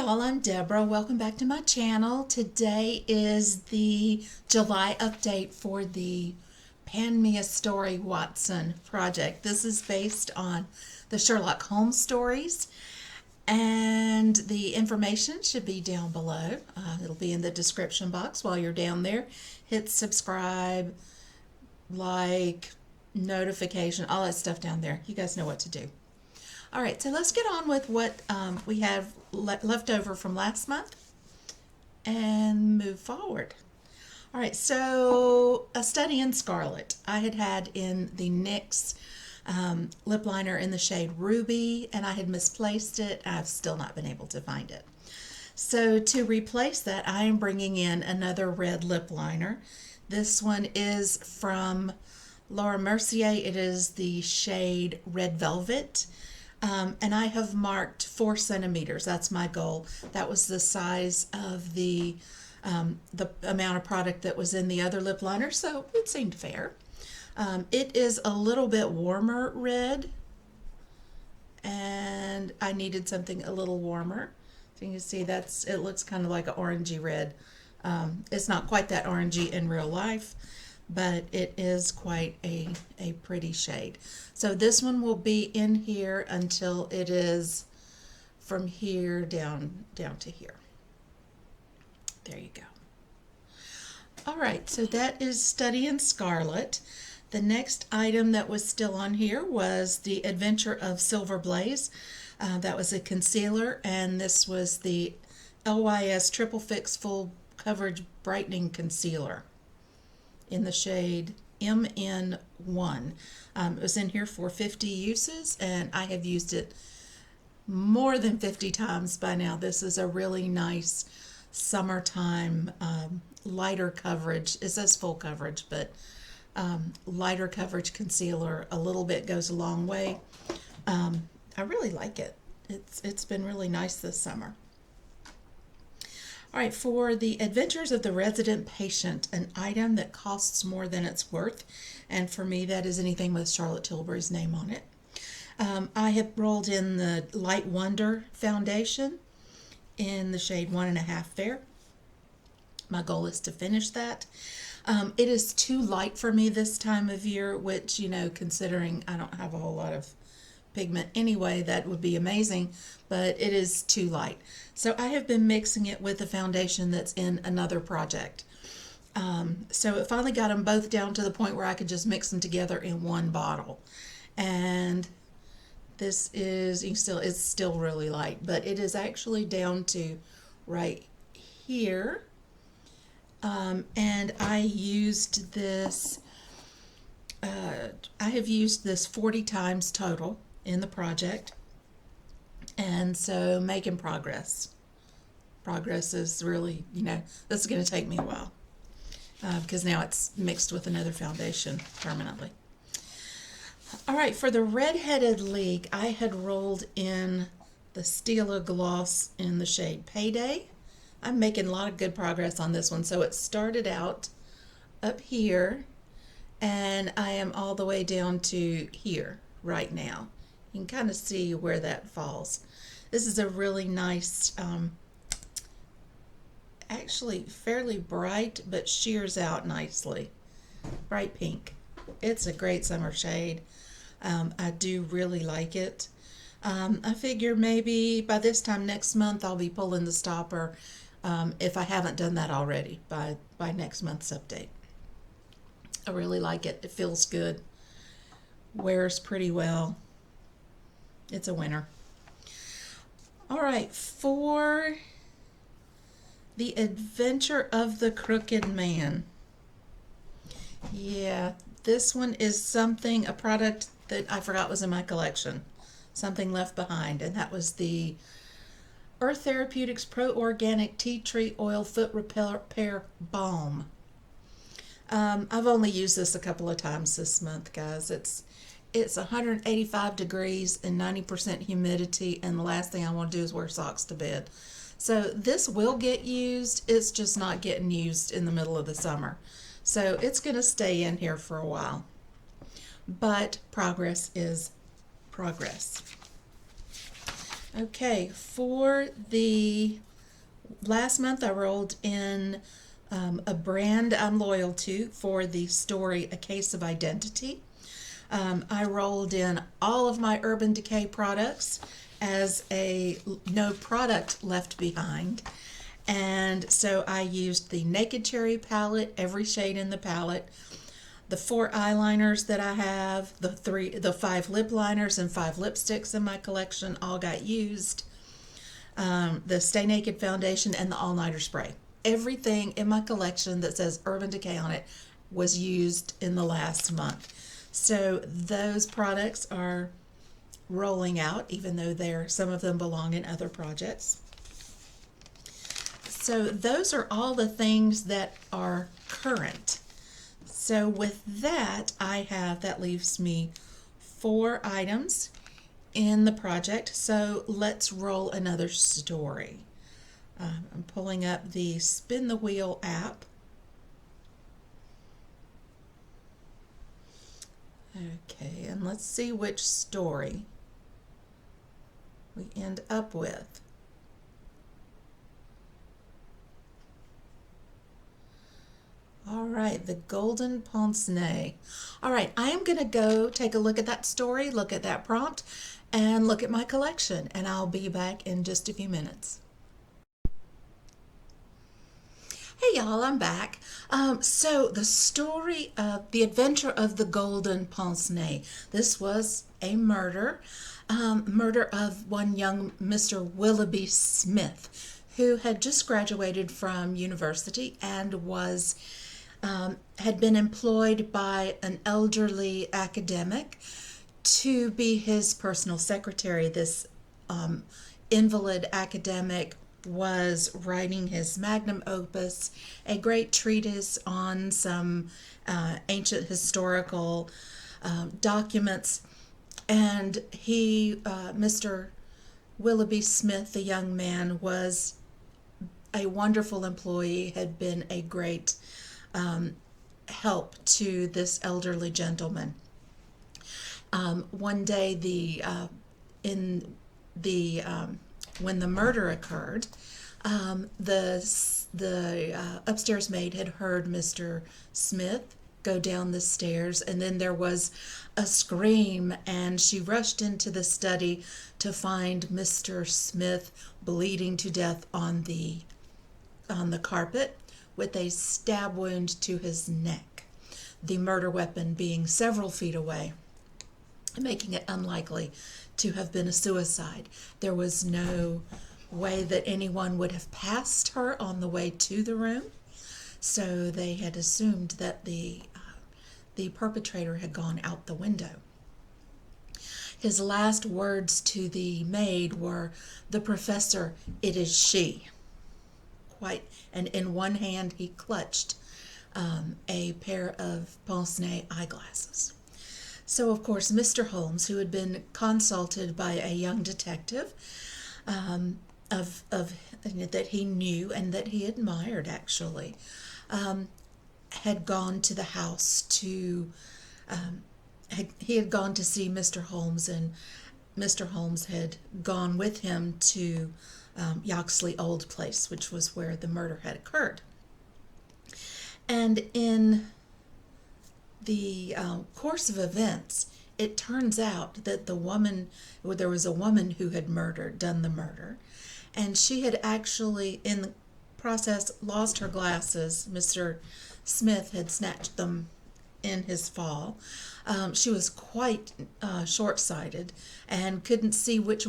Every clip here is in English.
y'all, I'm Deborah. Welcome back to my channel. Today is the July update for the Pan Me a Story Watson project. This is based on the Sherlock Holmes stories, and the information should be down below. It'll be in the description box while you're down there. Hit subscribe, like, notification, all that stuff down there. You guys know what to do. All right, so let's get on with what we have left over from last month and move forward. All right, so a study in Scarlet. I had in the NYX lip liner in the shade Ruby, and I had misplaced it. I've still not been able to find it. So to replace that, I am bringing in another red lip liner. This one is from Laura Mercier. It is the shade Red Velvet. And I have marked 4 centimeters. That's my goal. That was the size of the amount of product that was in the other lip liner, so it seemed fair. It is a little bit warmer red, and I needed something a little warmer. So you can see it looks kind of like an orangey red. It's not quite that orangey in real life, but it is quite a pretty shade. So this one will be in here until it is from here down to here. There you go. All right, so that is Study in Scarlet. The next item that was still on here was the Adventure of Silver Blaze. That was a concealer, and this was the LYS Triple Fix Full Coverage Brightening Concealer in the shade MN1. It was in here for 50 uses, and I have used it more than 50 times by now. This is a really nice summertime lighter coverage. It says full coverage, but lighter coverage concealer. A little bit goes a long way. I really like it. It's been really nice this summer. All right, for the Adventures of the Resident Patient, an item that costs more than it's worth, and for me that is anything with Charlotte Tilbury's name on it. I have rolled in the Light Wonder foundation in the shade 1.5 Fair. My goal is to finish that. It is too light for me this time of year, which, considering I don't have a whole lot of pigment anyway, that would be amazing, but it is too light. So I have been mixing it with a foundation that's in another project. So it finally got them both down to the point where I could just mix them together in one bottle. And this is, it's still really light, but it is actually down to right here. And I used this, I have used this 40 times total in the project, and so making progress. Progress is really, this is going to take me a while because now it's mixed with another foundation permanently. All right, for the Redheaded League, I had rolled in the Stila Gloss in the shade Payday. I'm making a lot of good progress on this one. So it started out up here, and I am all the way down to here right now. You can kind of see where that falls. This is a really nice, actually fairly bright, but shears out nicely. Bright pink. It's a great summer shade. I do really like it. I figure maybe by this time next month I'll be pulling the stopper, if I haven't done that already by next month's update. I really like it. It feels good. Wears pretty well. It's a winner. All right, for the Adventure of the Crooked Man. Yeah, this one is a product that I forgot was in my collection. Something left behind, and that was the Earth Therapeutics Pro Organic Tea Tree Oil Foot Repair Balm. I've only used this a couple of times this month, guys. It's 185 degrees and 90% humidity, and the last thing I want to do is wear socks to bed. So this will get used. It's just not getting used in the middle of the summer. So it's going to stay in here for a while. But progress is progress. Okay, for the last month I rolled in a brand I'm loyal to for the story A Case of Identity. I rolled in all of my Urban Decay products as a no product left behind. And so I used the Naked Cherry palette, every shade in the palette, the 4 eyeliners that I have, the 5 lip liners and 5 lipsticks in my collection all got used. The Stay Naked foundation and the All Nighter spray. Everything in my collection that says Urban Decay on it was used in the last month. So those products are rolling out, even though some of them belong in other projects. So those are all the things that are current. So with that, that leaves me 4 items in the project. So let's roll another story. I'm pulling up the Spin the Wheel app. Okay, and let's see which story we end up with. All right, the Golden Pince-Nez. All right, I am going to go take a look at that story, look at that prompt, and look at my collection, and I'll be back in just a few minutes. Hey y'all, I'm back. So the story of The Adventure of the Golden Pince-Nez. This was a murder of one young Mr. Willoughby Smith, who had just graduated from university and had been employed by an elderly academic to be his personal secretary. This invalid academic was writing his magnum opus, a great treatise on some ancient historical documents. And Mr. Willoughby Smith, the young man, was a wonderful employee, had been a great help to this elderly gentleman. One day, when the murder occurred, the upstairs maid had heard Mr. Smith go down the stairs, and then there was a scream, and she rushed into the study to find Mr. Smith bleeding to death on the carpet with a stab wound to his neck, the murder weapon being several feet away, making it unlikely to have been a suicide. There was no way that anyone would have passed her on the way to the room, so they had assumed that the perpetrator had gone out the window. His last words to the maid were, "The professor, it is she." And in one hand he clutched a pair of pince-nez eyeglasses. So, of course, Mr. Holmes, who had been consulted by a young detective that he knew and that he admired, actually, had gone to the house he had gone to see Mr. Holmes, and Mr. Holmes had gone with him to Yoxley Old Place, which was where the murder had occurred. And in the course of events, it turns out that there was a woman who had done the murder, and she had actually, in the process, lost her glasses. Mr. Smith had snatched them in his fall. She was quite short-sighted and couldn't see which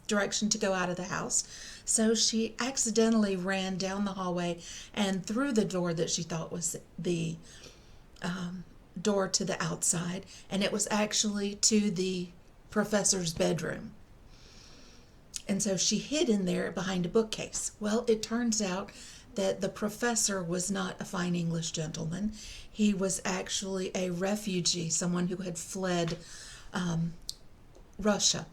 direction to go out of the house. So she accidentally ran down the hallway and through the door that she thought was the door to the outside, and it was actually to the professor's bedroom. And so she hid in there behind a bookcase. Well, it turns out that the professor was not a fine English gentleman. He was actually a refugee, someone who had fled Russia.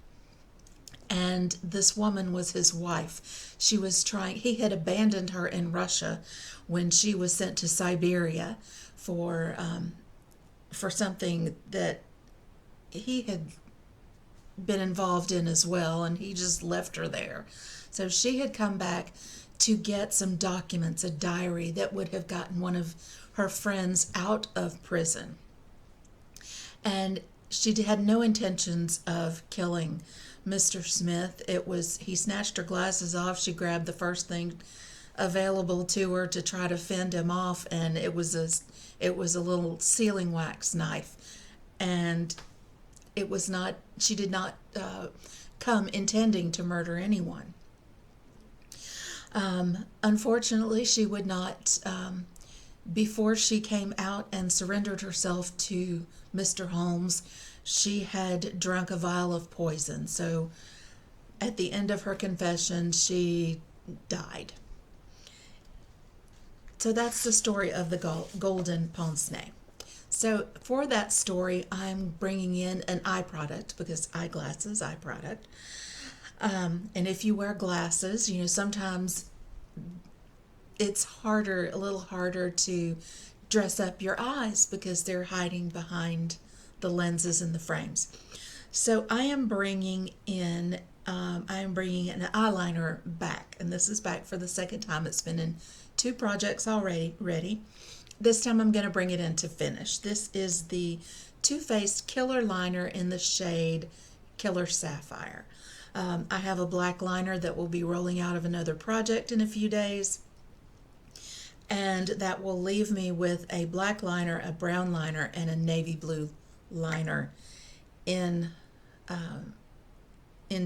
And this woman was his wife. He had abandoned her in Russia when she was sent to Siberia for something that he had been involved in as well, and he just left her there. So she had come back to get some documents, a diary that would have gotten one of her friends out of prison. And she had no intentions of killing Mr. Smith. He snatched her glasses off. She grabbed the first thing available to her to try to fend him off, and it was a little sealing wax knife. And she did not come intending to murder anyone. Unfortunately, she would not, before she came out and surrendered herself to Mr. Holmes, she had drunk a vial of poison. So at the end of her confession, she died. So that's the story of the golden pince-nez. So for that story, I'm bringing in an eye product, because eyeglasses, eye product. And if you wear glasses, sometimes it's a little harder to dress up your eyes because they're hiding behind the lenses and the frames. So I am bringing in an eyeliner back, and this is back for the second time. It's been in 2 projects already. This time I'm going to bring it in to finish. This is the Too Faced Killer Liner in the shade Killer Sapphire. I have a black liner that will be rolling out of another project in a few days, and that will leave me with a black liner, a brown liner, and a navy blue liner in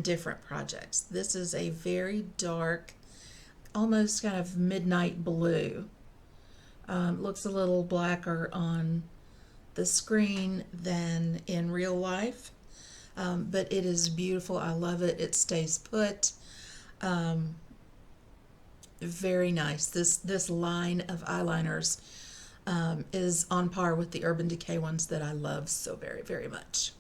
different projects. This is a very dark, almost kind of midnight blue. Looks a little blacker on the screen than in real life. But it is beautiful. I love it. It stays put. Very nice. This line of eyeliners is on par with the Urban Decay ones that I love so very, very much.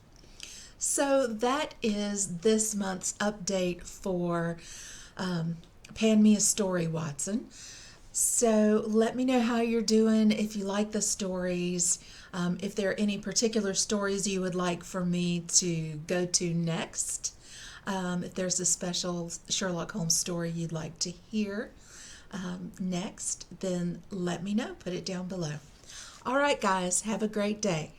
So that is this month's update for Pan Me a Story, Watson. So let me know how you're doing, if you like the stories, if there are any particular stories you would like for me to go to next, if there's a special Sherlock Holmes story you'd like to hear next, then let me know. Put it down below. All right, guys, have a great day.